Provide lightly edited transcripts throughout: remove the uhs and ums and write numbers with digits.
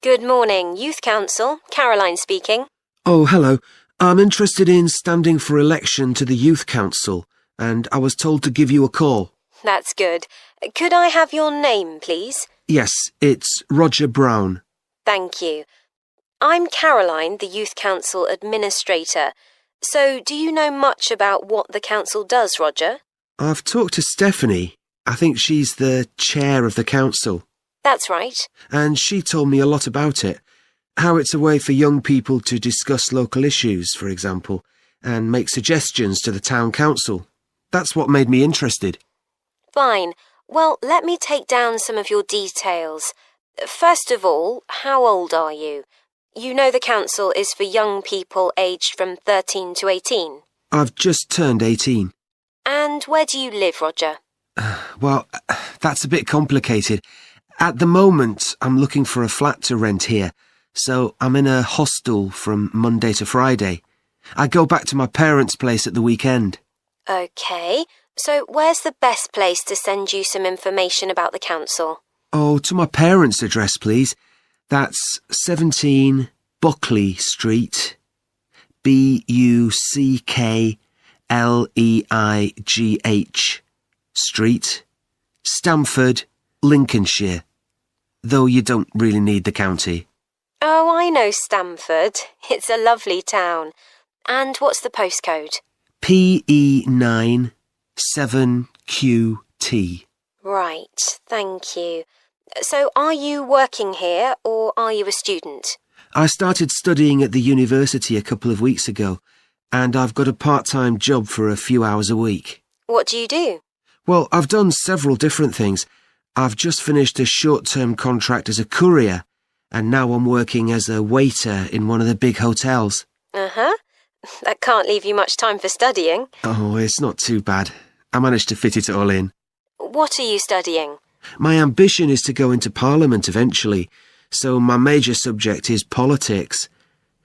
Good morning, Youth Council. Caroline speaking. Oh, hello. I'm interested in standing for election to the Youth Council, and I was told to give you a call. That's good. Could I have your name, please? Yes, it's Roger Brown. Thank you. I'm Caroline, the Youth Council Administrator. So, do you know much about what the council does, Roger? I've talked to Stephanie. I think she's the chair of the council. That's right. And she told me a lot about it. How it's a way for young people to discuss local issues, for example, and make suggestions to the town council. That's what made me interested. Fine. Well, let me take down some of your details. First of all, how old are you? You know the council is for young people aged from 13 to 18. I've just turned 18. And where do you live, Roger? Well, that's a bit complicated. At the moment, I'm looking for a flat to rent here, so I'm in a hostel from Monday to Friday. I go back to my parents' place at the weekend. OK, so where's the best place to send you some information about the council? Oh, to my parents' address, please. That's 17 Buckley Street, Buckleigh Street, Stamford, Lincolnshire. Though you don't really need the county. Oh, I know Stamford. It's a lovely town. And what's the postcode? PE9 7QT. Right, thank you. So are you working here or are you a student? I started studying at the university a couple of weeks ago, and I've got a part-time job for a few hours a week. What do you do? Well, I've done several different things. I've just finished a short-term contract as a courier, and now I'm working as a waiter in one of the big hotels. Uh-huh. That can't leave you much time for studying. Oh, it's not too bad. I managed to fit it all in. What are you studying? My ambition is to go into Parliament eventually, so my major subject is politics.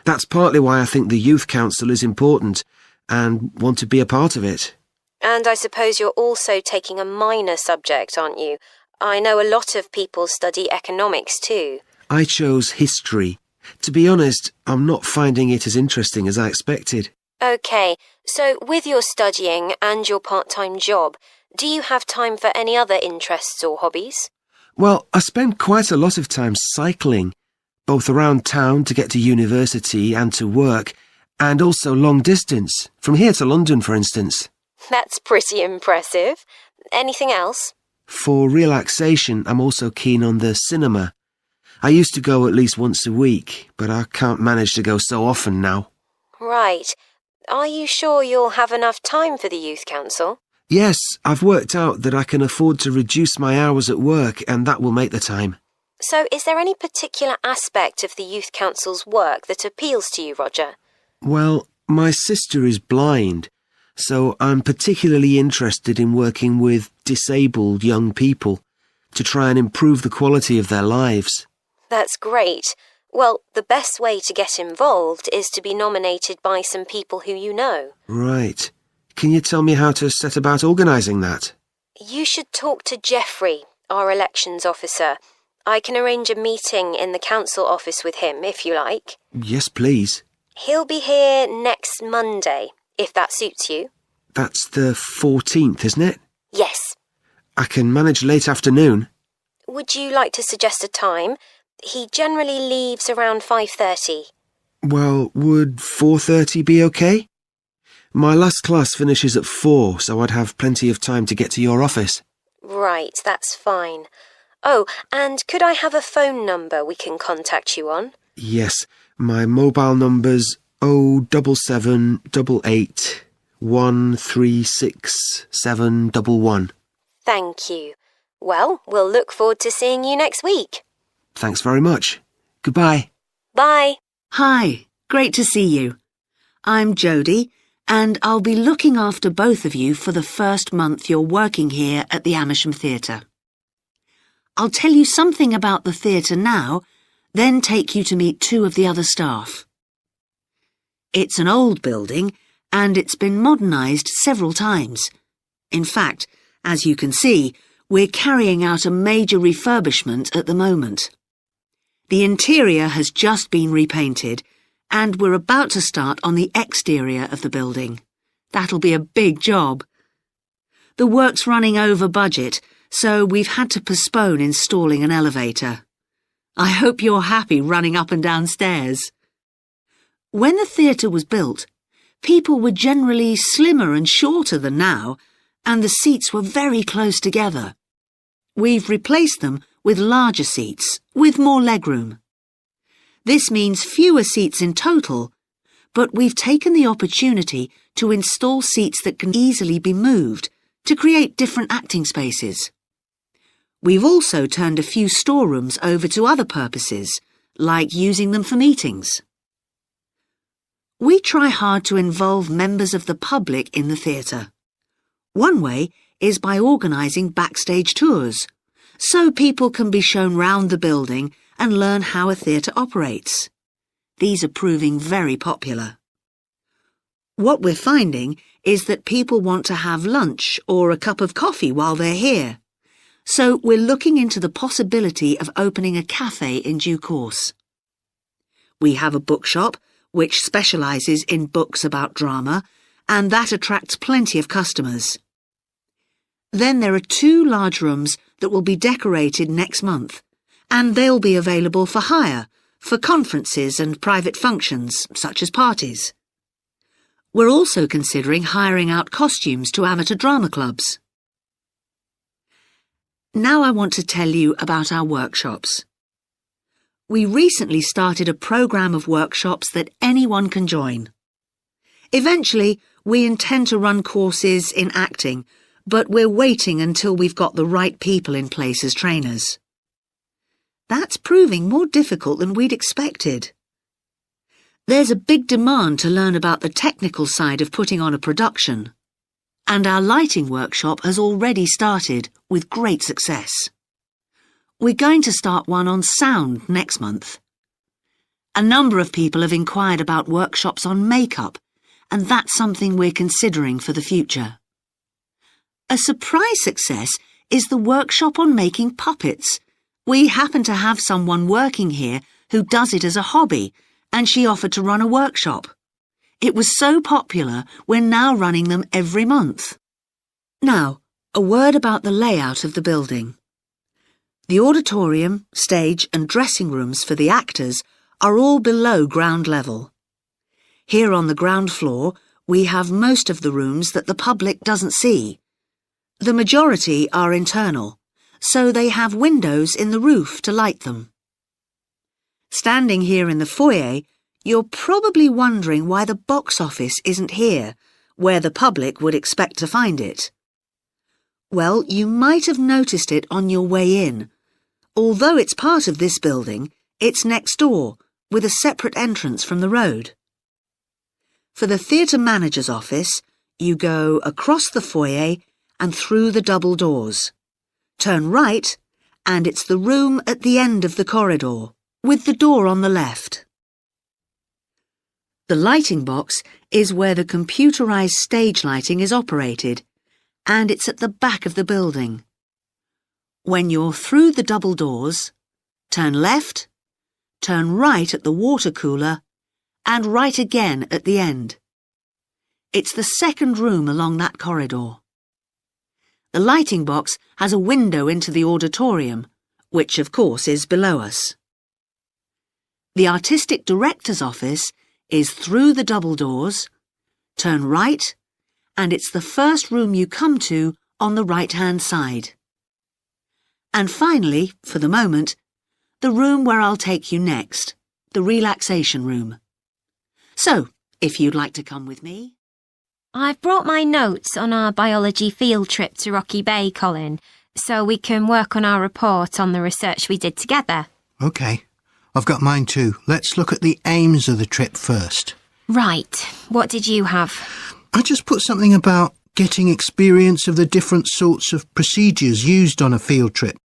That's partly why I think the Youth Council is important, and want to be a part of it. And I suppose you're also taking a minor subject, aren't you? I know a lot of people study economics too. I chose history. To be honest, I'm not finding it as interesting as I expected. OK, so with your studying and your part-time job, do you have time for any other interests or hobbies? Well, I spend quite a lot of time cycling, both around town to get to university and to work, and also long distance, from here to London, for instance. That's pretty impressive. Anything else? For relaxation, I'm also keen on the cinema. I used to go at least once a week, but I can't manage to go so often now. Right. Are you sure you'll have enough time for the Youth Council? Yes, I've worked out that I can afford to reduce my hours at work, and that will make the time. So is there any particular aspect of the Youth Council's work that appeals to you, Roger? Well, my sister is blind, so I'm particularly interested in working with disabled young people to try and improve the quality of their lives. That's great. Well, the best way to get involved is to be nominated by some people who you know. Right. Can you tell me how to set about organising that? You should talk to Jeffrey, our elections officer. I can arrange a meeting in the council office with him, if you like. Yes, please. He'll be here next Monday, if that suits you. That's the 14th, isn't it? Yes. I can manage late afternoon. Would you like to suggest a time? He generally leaves around 5:30. Well, would 4:30 be okay? My last class finishes at 4, so I'd have plenty of time to get to your office. Right, that's fine. Oh, and could I have a phone number we can contact you on? Yes, my mobile number's 07788 136711. Thank you. Well, we'll look forward to seeing you next week. Thanks very much. Goodbye. Bye. Hi, great to see you. I'm Jodie, and I'll be looking after both of you for the first month you're working here at the Amersham Theatre. I'll tell you something about the theatre now, then take you to meet two of the other staff. It's an old building, and it's been modernised several times. In fact, as you can see, we're carrying out a major refurbishment at the moment. The interior has just been repainted, and we're about to start on the exterior of the building. That'll be a big job. The work's running over budget, so we've had to postpone installing an elevator. I hope you're happy running up and down stairs. When the theatre was built, people were generally slimmer and shorter than now, and the seats were very close together. We've replaced them with larger seats, with more legroom. This means fewer seats in total, but we've taken the opportunity to install seats that can easily be moved to create different acting spaces. We've also turned a few storerooms over to other purposes, like using them for meetings. We try hard to involve members of the public in the theatre. One way is by organising backstage tours, so people can be shown round the building and learn how a theatre operates. These are proving very popular. What we're finding is that people want to have lunch or a cup of coffee while they're here. So we're looking into the possibility of opening a cafe in due course. We have a bookshop which specialises in books about drama, and that attracts plenty of customers. Then there are 2 large rooms that will be decorated next month, and they'll be available for hire, for conferences and private functions, such as parties. We're also considering hiring out costumes to amateur drama clubs. Now I want to tell you about our workshops. We recently started a programme of workshops that anyone can join. Eventually, we intend to run courses in acting, but we're waiting until we've got the right people in place as trainers. That's proving more difficult than we'd expected. There's a big demand to learn about the technical side of putting on a production, and our lighting workshop has already started with great success. We're going to start one on sound next month. A number of people have inquired about workshops on makeup, and that's something we're considering for the future. A surprise success is the workshop on making puppets. We happen to have someone working here who does it as a hobby, and she offered to run a workshop. It was so popular, we're now running them every month. Now, a word about the layout of the building. The auditorium, stage and dressing rooms for the actors are all below ground level. Here on the ground floor, we have most of the rooms that the public doesn't see. The majority are internal, so they have windows in the roof to light them. Standing here in the foyer, you're probably wondering why the box office isn't here, where the public would expect to find it. Well, you might have noticed it on your way in. Although it's part of this building, it's next door, with a separate entrance from the road. For the theatre manager's office, you go across the foyer and through the double doors. Turn right, and it's the room at the end of the corridor, with the door on the left. The lighting box is where the computerized stage lighting is operated, and it's at the back of the building. When you're through the double doors, turn left, turn right at the water cooler, and right again at the end. It's the second room along that corridor. The lighting box has a window into the auditorium, which of course is below us. The artistic director's office is through the double doors, turn right, and it's the first room you come to on the right-hand side. And finally, for the moment, the room where I'll take you next, the relaxation room. So, if you'd like to come with me. I've brought my notes on our biology field trip to Rocky Bay, Colin, so we can work on our report on the research we did together. OK. I've got mine too. Let's look at the aims of the trip first. Right. What did you have? I just put something about getting experience of the different sorts of procedures used on a field trip.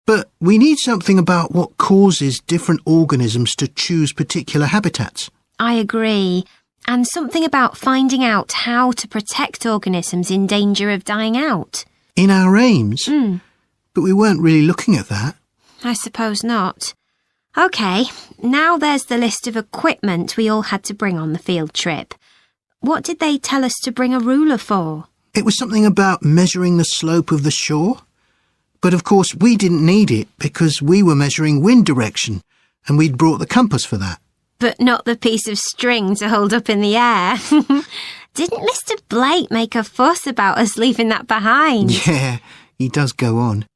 But we need something about what causes different organisms to choose particular habitats. I agree. And something about finding out how to protect organisms in danger of dying out. In our aims? But we weren't really looking at that. I suppose not. OK, now there's the list of equipment we all had to bring on the field trip. What did they tell us to bring a ruler for? It was something about measuring the slope of the shore. But of course we didn't need it because we were measuring wind direction and we'd brought the compass for that. But not the piece of string to hold up in the air. Didn't Mr. Blake make a fuss about us leaving that behind? Yeah, he does go on.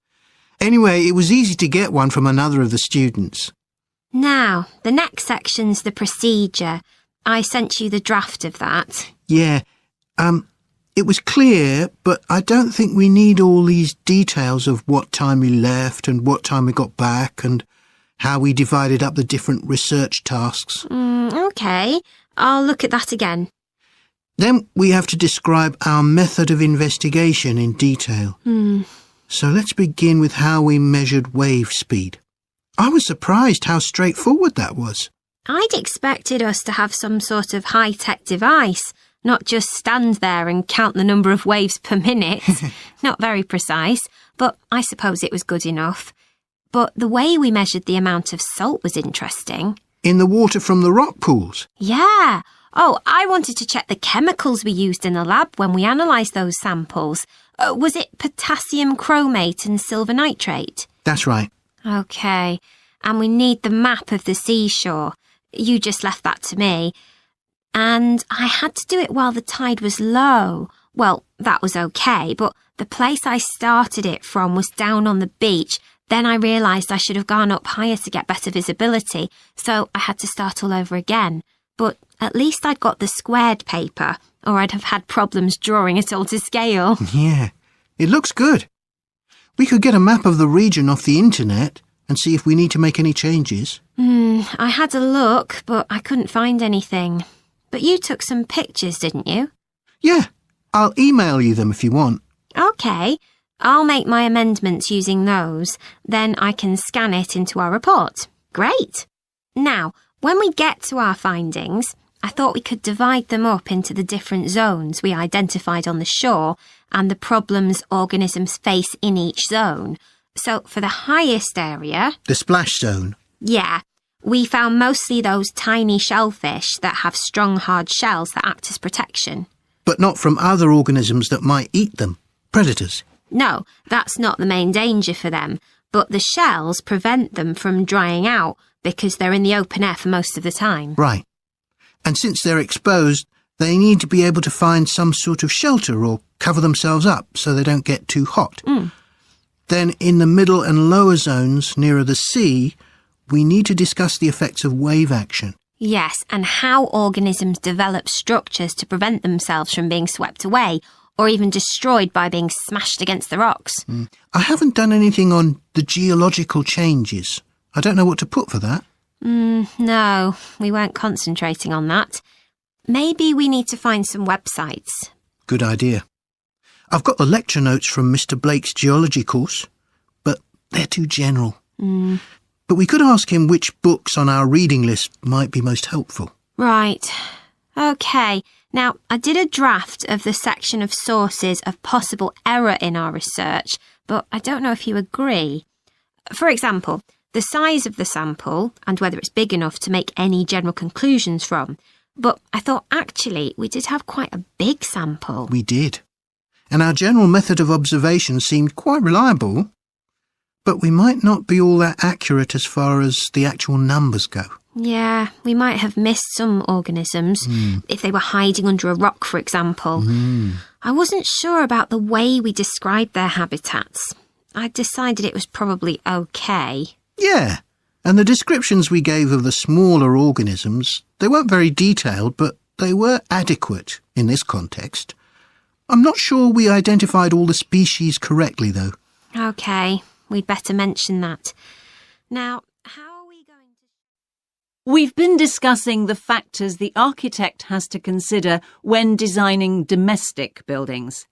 Anyway, it was easy to get one from another of the students. Now, the next section's the procedure. I sent you the draft of that. Yeah, it was clear, but I don't think we need all these details of what time we left and what time we got back and how we divided up the different research tasks. OK, I'll look at that again. Then we have to describe our method of investigation in detail. So let's begin with how we measured wave speed. I was surprised how straightforward that was. I'd expected us to have some sort of high-tech device, not just stand there and count the number of waves per minute. Not very precise, but I suppose it was good enough. But the way we measured the amount of salt was interesting. In the water from the rock pools? Yeah. Oh, I wanted to check the chemicals we used in the lab when we analysed those samples. Was it potassium chromate and silver nitrate? That's right. OK. And we need the map of the seashore. You just left that to me. And I had to do it while the tide was low. Well, that was OK, but the place I started it from was down on the beach. Then I realised I should have gone up higher to get better visibility, so I had to start all over again. But at least I'd got the squared paper, or I'd have had problems drawing it all to scale. Yeah, it looks good. We could get a map of the region off the internet and see if we need to make any changes. I had a look, but I couldn't find anything. But you took some pictures, didn't you? Yeah, I'll email you them if you want. OK, I'll make my amendments using those. Then I can scan it into our report. Great. Now, when we get to our findings, I thought we could divide them up into the different zones we identified on the shore and the problems organisms face in each zone. So for the highest area... The splash zone? Yeah. We found mostly those tiny shellfish that have strong, hard shells that act as protection. But not from other organisms that might eat them. Predators. No, that's not the main danger for them. But the shells prevent them from drying out because they're in the open air for most of the time. Right. And since they're exposed, they need to be able to find some sort of shelter or cover themselves up so they don't get too hot. Then in the middle and lower zones nearer the sea, we need to discuss the effects of wave action. Yes, and how organisms develop structures to prevent themselves from being swept away or even destroyed by being smashed against the rocks. I haven't done anything on the geological changes. I don't know what to put for that. No, we weren't concentrating on that. Maybe we need to find some websites. Good idea. I've got the lecture notes from Mr. Blake's geology course, but they're too general. But we could ask him which books on our reading list might be most helpful. Right. OK. Now, I did a draft of the section of sources of possible error in our research, but I don't know if you agree. For example, the size of the sample and whether it's big enough to make any general conclusions from. But I thought, actually, we did have quite a big sample. We did. And our general method of observation seemed quite reliable. But we might not be all that accurate as far as the actual numbers go. Yeah, we might have missed some organisms, if they were hiding under a rock, for example. I wasn't sure about the way we described their habitats. I decided it was probably OK. Yeah, and the descriptions we gave of the smaller organisms, they weren't very detailed, but they were adequate in this context. I'm not sure we identified all the species correctly, though. OK, we'd better mention that. Now, how are we going to... We've been discussing the factors the architect has to consider when designing domestic buildings.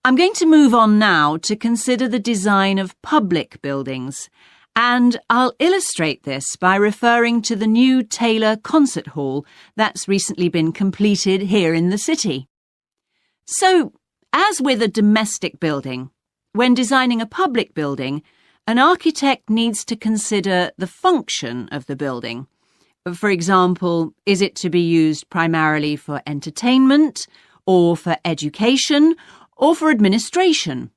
I'm going to move on now to consider the design of public buildings, and I'll illustrate this by referring to the new Taylor Concert Hall that's recently been completed here in the city. So, as with a domestic building, when designing a public building, an architect needs to consider the function of the building. For example, is it to be used primarily for entertainment, or for education, or for administration?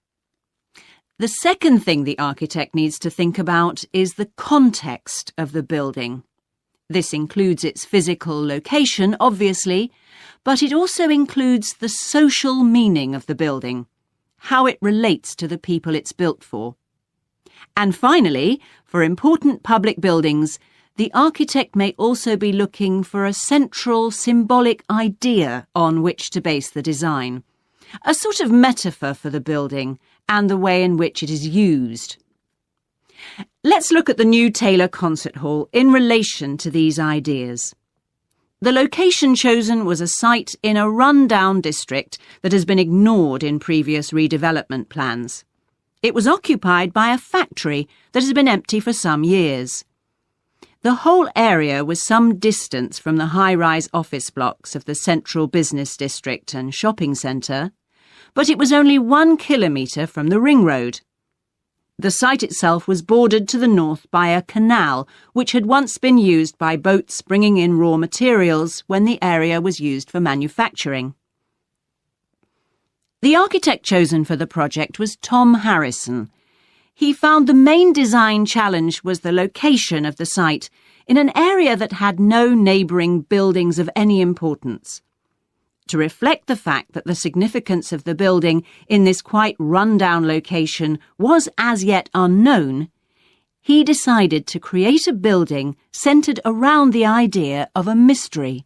The second thing the architect needs to think about is the context of the building. This includes its physical location, obviously, but it also includes the social meaning of the building, how it relates to the people it's built for. And finally, for important public buildings, the architect may also be looking for a central symbolic idea on which to base the design, a sort of metaphor for the building and the way in which it is used. Let's look at the new Taylor Concert Hall in relation to these ideas. The location chosen was a site in a run-down district that has been ignored in previous redevelopment plans. It was occupied by a factory that has been empty for some years. The whole area was some distance from the high-rise office blocks of the central business district and shopping centre, but it was only 1 kilometre from the ring road. The site itself was bordered to the north by a canal, which had once been used by boats bringing in raw materials when the area was used for manufacturing. The architect chosen for the project was Tom Harrison. He found the main design challenge was the location of the site in an area that had no neighbouring buildings of any importance. To reflect the fact that the significance of the building in this quite run-down location was as yet unknown, he decided to create a building centred around the idea of a mystery,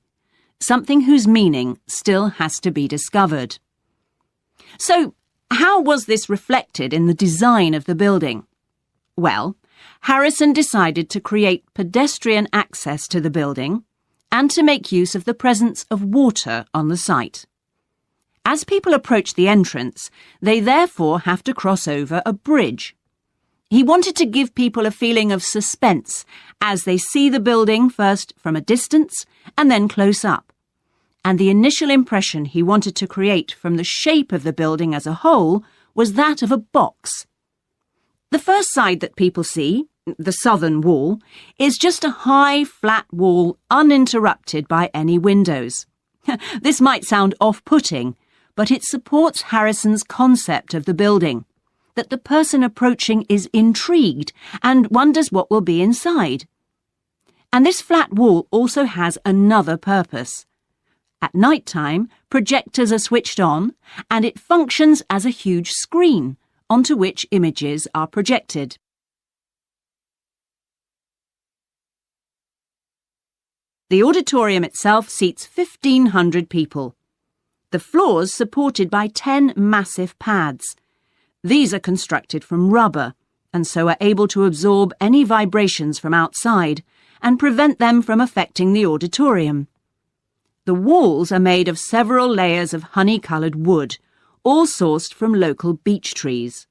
something whose meaning still has to be discovered. So, how was this reflected in the design of the building? Well, Harrison decided to create pedestrian access to the building and to make use of the presence of water on the site. As people approach the entrance, they therefore have to cross over a bridge. He wanted to give people a feeling of suspense as they see the building first from a distance and then close up. And the initial impression he wanted to create from the shape of the building as a whole was that of a box. The first side that people see, the southern wall, is just a high, flat wall uninterrupted by any windows. This might sound off-putting, but it supports Harrison's concept of the building, that the person approaching is intrigued and wonders what will be inside. And this flat wall also has another purpose. At night time, projectors are switched on, and it functions as a huge screen onto which images are projected. The auditorium itself seats 1,500 people. The floors supported by 10 massive pads. These are constructed from rubber and so are able to absorb any vibrations from outside and prevent them from affecting the auditorium. The walls are made of several layers of honey-coloured wood, all sourced from local beech trees.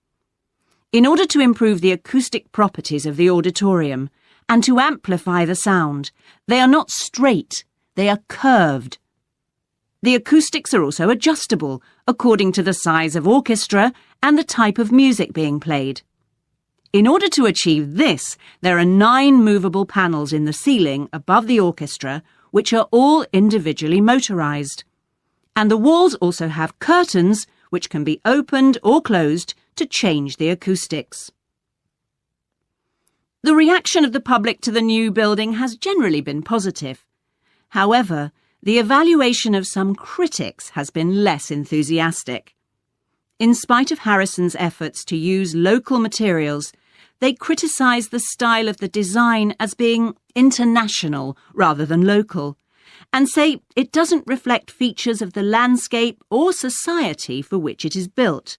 In order to improve the acoustic properties of the auditorium and to amplify the sound, they are not straight, they are curved. The acoustics are also adjustable according to the size of orchestra and the type of music being played. In order to achieve this, there are 9 movable panels in the ceiling above the orchestra, which are all individually motorised. And the walls also have curtains which can be opened or closed to change the acoustics. The reaction of the public to the new building has generally been positive. However, the evaluation of some critics has been less enthusiastic. In spite of Harrison's efforts to use local materials, they criticise the style of the design as being international rather than local, and say it doesn't reflect features of the landscape or society for which it is built.